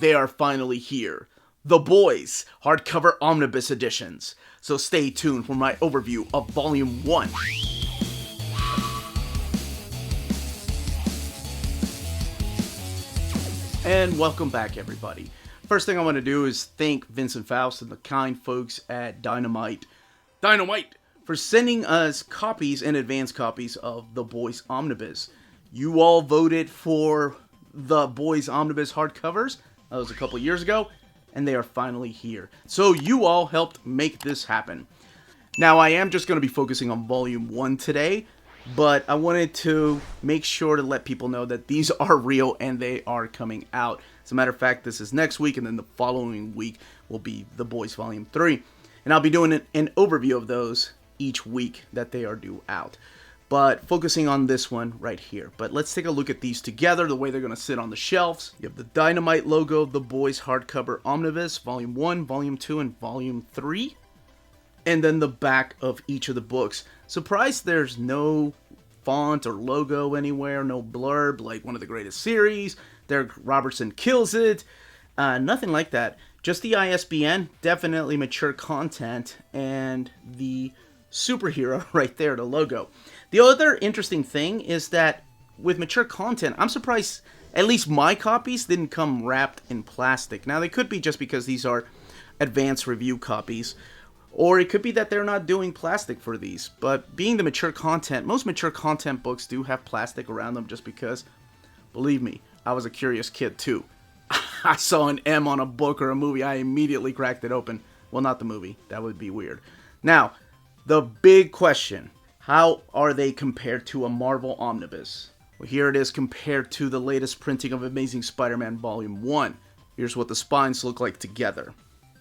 They are finally here. The Boys Hardcover Omnibus editions. So stay tuned for my overview of Volume 1. And welcome back, everybody. First thing I want to do is thank Vincent Faust and the kind folks at Dynamite for sending us copies and advance copies of The Boys Omnibus. You all voted for The Boys Omnibus hardcovers. That was a couple years ago, and they are finally here. So you all helped make this happen. Now, I am just going to be focusing on Volume 1 today, but I wanted to make sure to let people know that these are real and they are coming out. As a matter of fact, this is next week, and then the following week will be The Boys Volume 3. And I'll be doing an overview of those each week that they are due out. But focusing on this one right here. But let's take a look at these together, the way they're going to sit on the shelves. You have the Dynamite logo of The Boys Hardcover Omnibus, Volume 1, Volume 2, and Volume 3. And then the back of each of the books. Surprised there's no font or logo anywhere, no blurb like one of the greatest series. Darrick Robertson kills it. Nothing like that. Just the ISBN, definitely mature content, and the superhero right there, the logo. The other interesting thing is that with mature content, I'm surprised at least my copies didn't come wrapped in plastic. Now, they could be just because these are advanced review copies, or it could be that they're not doing plastic for these. But being the mature content, most mature content books do have plastic around them just because, believe me, I was a curious kid too. I saw an M on a book or a movie, I immediately cracked it open. Well, not the movie. That would be weird. Now, the big question, how are they compared to a Marvel Omnibus? Well, here it is compared to the latest printing of Amazing Spider-Man Volume 1. Here's what the spines look like together.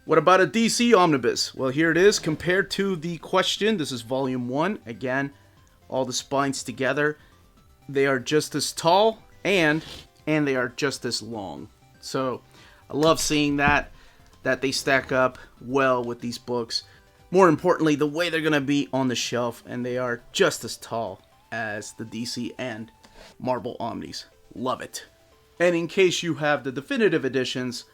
What about a DC Omnibus? Well, here it is compared to the question. This is Volume 1. Again, all the spines together. They are just as tall and they are just as long. So, I love seeing that they stack up well with these books. More importantly, the way they're going to be on the shelf, and they are just as tall as the DC and Marvel Omnis. Love it. And in case you have the definitive editions,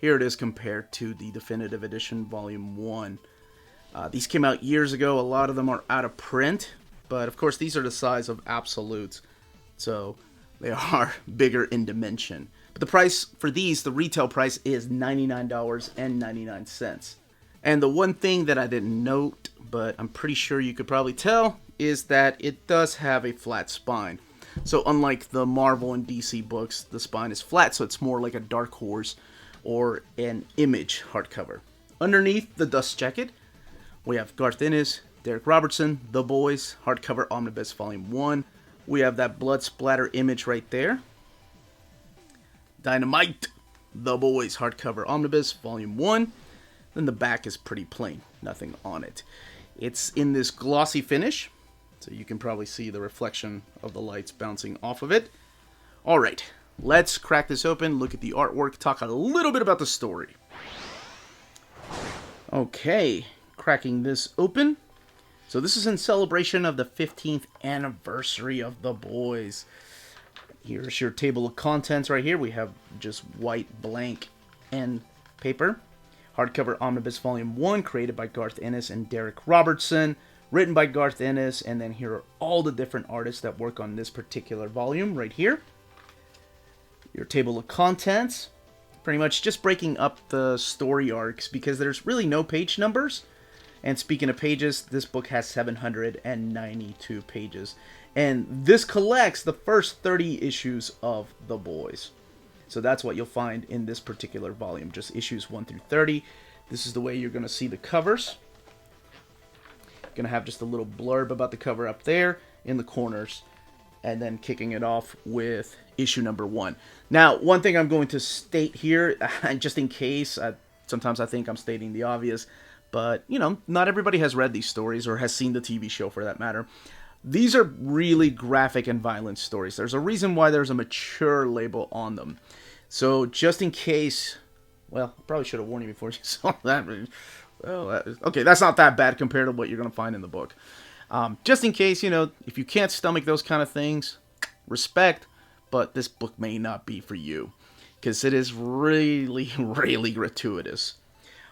here it is compared to the definitive edition Volume 1. These came out years ago. A lot of them are out of print, but of course these are the size of absolutes, so they are bigger in dimension. But the price for these, the retail price, is $99.99. And the one thing that I didn't note, but I'm pretty sure you could probably tell, is that it does have a flat spine. So unlike the Marvel and DC books, the spine is flat, so it's more like a Dark Horse or an Image hardcover. Underneath the dust jacket, we have Garth Ennis, Darrick Robertson, The Boys Hardcover Omnibus Volume 1. We have that blood splatter image right there. Dynamite, The Boys Hardcover Omnibus Volume 1. Then the back is pretty plain, nothing on it. It's in this glossy finish, so you can probably see the reflection of the lights bouncing off of it. Alright, let's crack this open, look at the artwork, talk a little bit about the story. Okay, cracking this open. So this is in celebration of the 15th anniversary of The Boys. Here's your table of contents right here. We have just white blank end paper. Hardcover Omnibus Volume 1, created by Garth Ennis and Darrick Robertson. Written by Garth Ennis, and then here are all the different artists that work on this particular volume right here. Your table of contents. Pretty much just breaking up the story arcs because there's really no page numbers. And speaking of pages, this book has 792 pages. And this collects the first 30 issues of The Boys. So that's what you'll find in this particular volume, just issues 1 through 30. This is the way you're going to see the covers. Going to have just a little blurb about the cover up there in the corners, and then kicking it off with issue number 1. Now, one thing I'm going to state here, just in case, sometimes I think I'm stating the obvious, but, you know, not everybody has read these stories or has seen the TV show for that matter. These are really graphic and violent stories. There's a reason why there's a mature label on them. So just in case, well, I probably should have warned you before you saw that. Well, okay, that's not that bad compared to what you're going to find in the book. Just in case, you know, if you can't stomach those kind of things, respect, but this book may not be for you. because it is really, really gratuitous.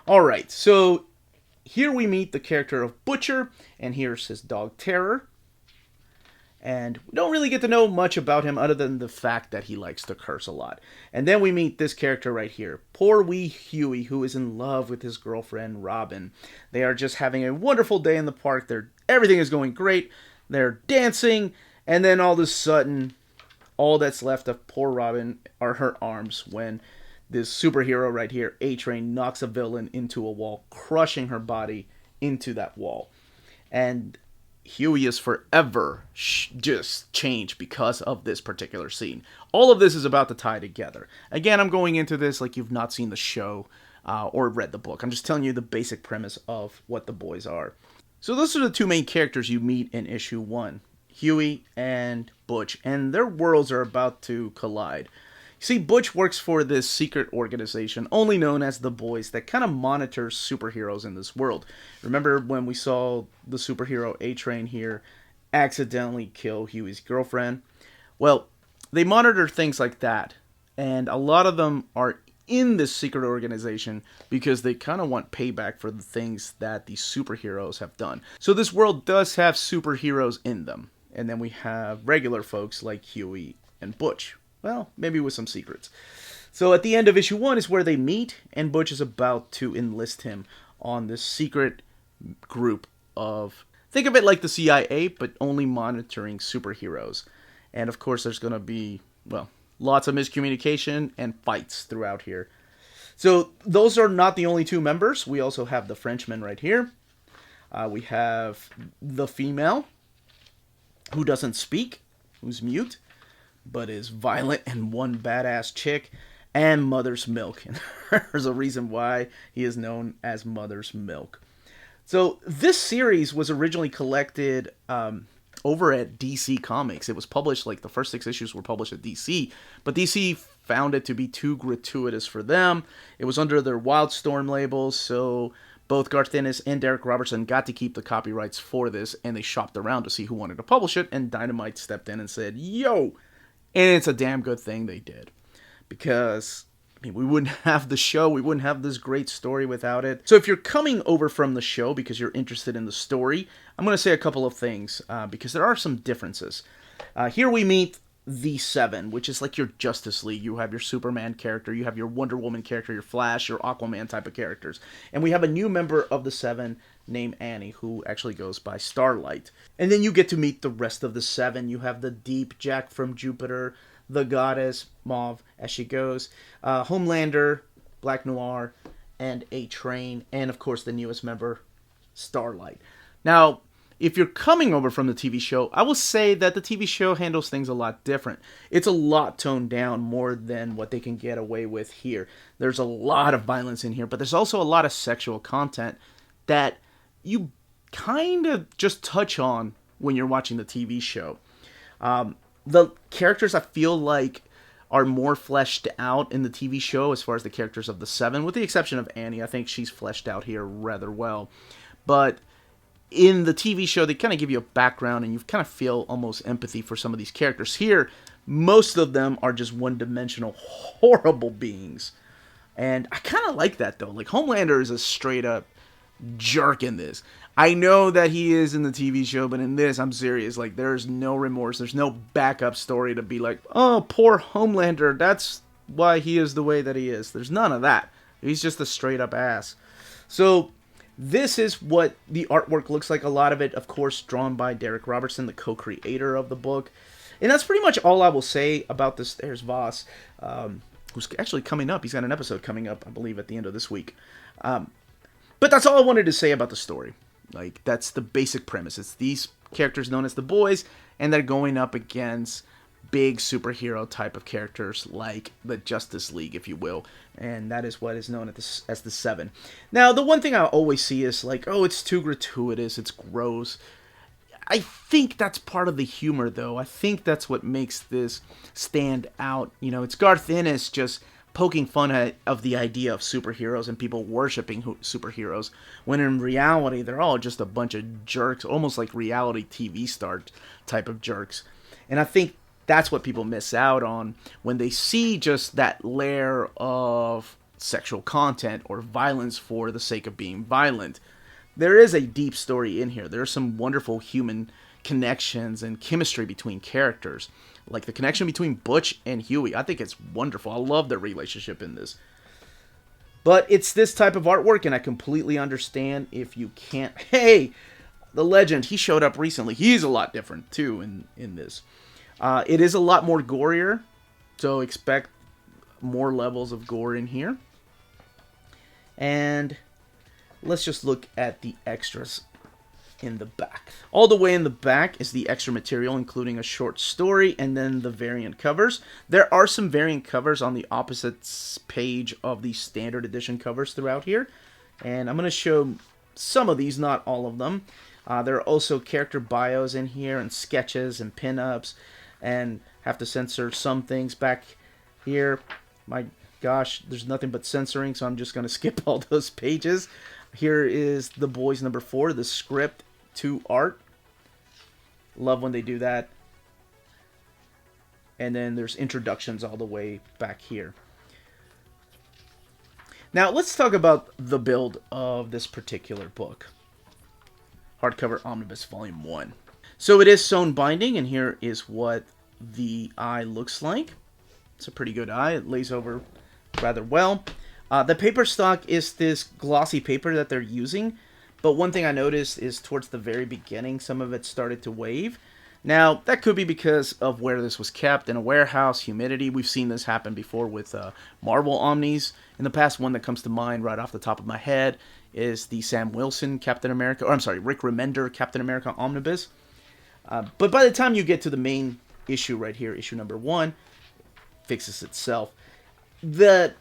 Alright, so here we meet the character of Butcher, and here's his dog Terror. And we don't really get to know much about him other than the fact that he likes to curse a lot. And then we meet this character right here, poor wee Huey, who is in love with his girlfriend Robin. They are just having a wonderful day in the park. Everything is going great. They're dancing, and then all of a sudden, all that's left of poor Robin are her arms when this superhero right here, A-Train, knocks a villain into a wall, crushing her body into that wall. And Huey is forever just changed because of this particular scene. All of this is about to tie together. Again, I'm going into this like you've not seen the show or read the book. I'm just telling you the basic premise of what the boys are. So those are the two main characters you meet in issue 1. Huey and Butch. And their worlds are about to collide. See, Butch works for this secret organization, only known as the Boys, that kind of monitors superheroes in this world. Remember when we saw the superhero A-Train here accidentally kill Huey's girlfriend? Well, they monitor things like that, and a lot of them are in this secret organization because they kind of want payback for the things that these superheroes have done. So this world does have superheroes in them, and then we have regular folks like Huey and Butch. Well, maybe with some secrets. So at the end of issue 1 is where they meet, and Butch is about to enlist him on this secret group of... Think of it like the CIA, but only monitoring superheroes. And of course there's going to be, well, lots of miscommunication and fights throughout here. So those are not the only two members. We also have the Frenchman right here. We have the female, who doesn't speak, who's mute, but is violent and one badass chick, and Mother's Milk. And there's a reason why he is known as Mother's Milk. So this series was originally collected over at DC Comics. It was published, like the first 6 issues were published at DC, but DC found it to be too gratuitous for them. It was under their Wildstorm label, so both Garth Ennis and Darrick Robertson got to keep the copyrights for this, and they shopped around to see who wanted to publish it, and Dynamite stepped in and said, yo! And it's a damn good thing they did. Because, I mean, we wouldn't have the show, we wouldn't have this great story without it. So if you're coming over from the show because you're interested in the story, I'm going to say a couple of things, because there are some differences. Here we meet the Seven, which is like your Justice League. You have your Superman character, you have your Wonder Woman character, your Flash, your Aquaman type of characters. And we have a new member of the Seven named Annie, who actually goes by Starlight. And then you get to meet the rest of the Seven. You have the Deep, Jack from Jupiter, the Goddess, Mauve, as she goes, Homelander, Black Noir, and A-Train, and of course the newest member, Starlight. Now, if you're coming over from the TV show, I will say that the TV show handles things a lot different. It's a lot toned down more than what they can get away with here. There's a lot of violence in here, but there's also a lot of sexual content that you kind of just touch on when you're watching the TV show. The characters, I feel like, are more fleshed out in the TV show as far as the characters of the Seven, with the exception of Annie. I think she's fleshed out here rather well. But in the TV show, they kind of give you a background, and you kind of feel almost empathy for some of these characters. Here, most of them are just one-dimensional, horrible beings. And I kind of like that, though. Like, Homelander is a straight-up jerk in this. I know that he is in the TV show, but in this, I'm serious. Like, there's no remorse. There's no backup story to be like, oh, poor Homelander, that's why he is the way that he is. There's none of that. He's just a straight-up ass. So this is what the artwork looks like. A lot of it, of course, drawn by Darrick Robertson, the co-creator of the book. And that's pretty much all I will say about this. There's Voss, who's actually coming up. He's got an episode coming up, I believe, at the end of this week. But that's all I wanted to say about the story. Like, that's the basic premise. It's these characters known as the Boys, and they're going up against big superhero type of characters like the Justice League, if you will. And that is what is known as the Seven. Now, the one thing I always see is like, oh, it's too gratuitous, it's gross. I think that's part of the humor, though. I think that's what makes this stand out. You know, it's Garth Ennis just poking fun of the idea of superheroes and people worshiping superheroes, when in reality they're all just a bunch of jerks, almost like reality TV star type of jerks. And I think That's what people miss out on when they see just that layer of sexual content or violence for the sake of being violent. There is a deep story in here. There are some wonderful human connections and chemistry between characters. Like the connection between Butch and Huey. I think it's wonderful. I love their relationship in this. But it's this type of artwork, and I completely understand if you can't... Hey! The legend, he showed up recently. He's a lot different, too, in this. It is a lot more gorier, so expect more levels of gore in here. And let's just look at the extras in the back. All the way in the back is the extra material, including a short story and then the variant covers. There are some variant covers on the opposite page of the standard edition covers throughout here. And I'm going to show some of these, not all of them. There are also character bios in here and sketches and pinups, and have to censor some things back here. My gosh, there's nothing but censoring, so I'm just going to skip all those pages. Here is The Boys number 4, the script to art. Love when they do that. And then there's introductions all the way back here. Now let's talk about the build of this particular book. Hardcover Omnibus Volume 1. So it is sewn binding, and here is what the eye looks like. It's a pretty good eye. It lays over rather well. The paper stock is this glossy paper that they're using, but one thing I noticed is towards the very beginning, some of it started to wave. Now, that could be because of where this was kept, in a warehouse, humidity. We've seen this happen before with Marvel Omnis. In the past, one that comes to mind right off the top of my head is the Sam Wilson Captain America, or I'm sorry, Rick Remender Captain America Omnibus. But by the time you get to the main issue right here, issue number 1, fixes itself. The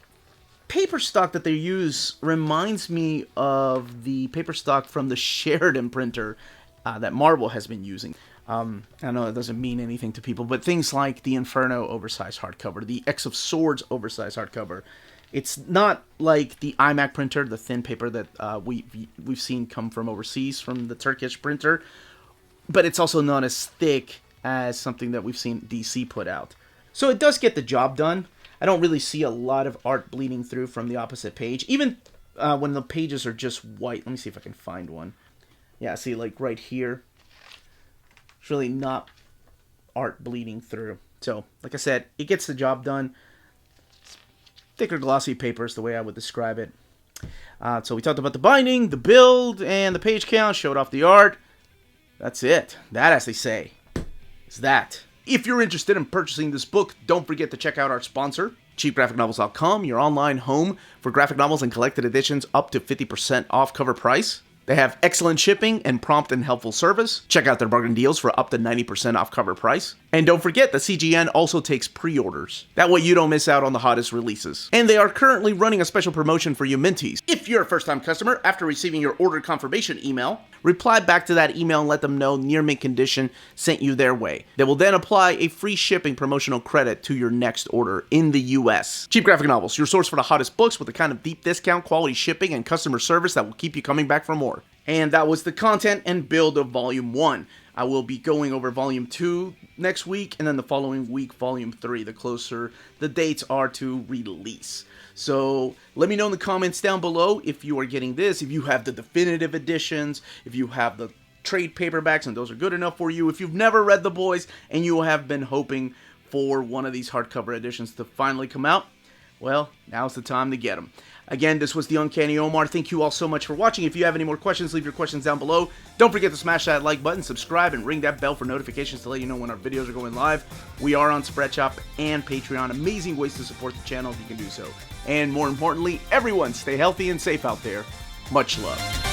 paper stock that they use reminds me of the paper stock from the Sheridan printer that Marvel has been using. I know it doesn't mean anything to people, but things like the Inferno Oversized Hardcover, the X of Swords Oversized Hardcover. It's not like the iMac printer, the thin paper that we've seen come from overseas from the Turkish printer, but it's also not as thick as something that we've seen DC put out. So it does get the job done. I don't really see a lot of art bleeding through from the opposite page, even when the pages are just white. Let me see if I can find one. Yeah, see, like right here. It's really not art bleeding through. So, like I said, it gets the job done. Thicker glossy paper is the way I would describe it. So we talked about the binding, the build, and the page count. Showed off the art. That's it. That, as they say, is that. If you're interested in purchasing this book, don't forget to check out our sponsor, cheapgraphicnovels.com, your online home for graphic novels and collected editions up to 50% off cover price. They have excellent shipping and prompt and helpful service. Check out their bargain deals for up to 90% off cover price. And don't forget that CGN also takes pre-orders. That way you don't miss out on the hottest releases. And they are currently running a special promotion for you Minties. If you're a first-time customer, after receiving your order confirmation email, reply back to that email and let them know Near Mint Condition sent you their way. They will then apply a free shipping promotional credit to your next order in the US. Cheap Graphic Novels, your source for the hottest books with the kind of deep discount, quality shipping, and customer service that will keep you coming back for more. And that was the content and build of Volume 1. I will be going over Volume 2 next week, and then the following week, Volume 3, the closer the dates are to release. So let me know in the comments down below if you are getting this, if you have the definitive editions, if you have the trade paperbacks, and those are good enough for you. If you've never read The Boys, and you have been hoping for one of these hardcover editions to finally come out, well, now's the time to get them. Again, this was the Uncanny Omar. Thank you all so much for watching. If you have any more questions, leave your questions down below. Don't forget to smash that like button, subscribe, and ring that bell for notifications to let you know when our videos are going live. We are on Spreadshop and Patreon. Amazing ways to support the channel if you can do so. And more importantly, everyone stay healthy and safe out there. Much love.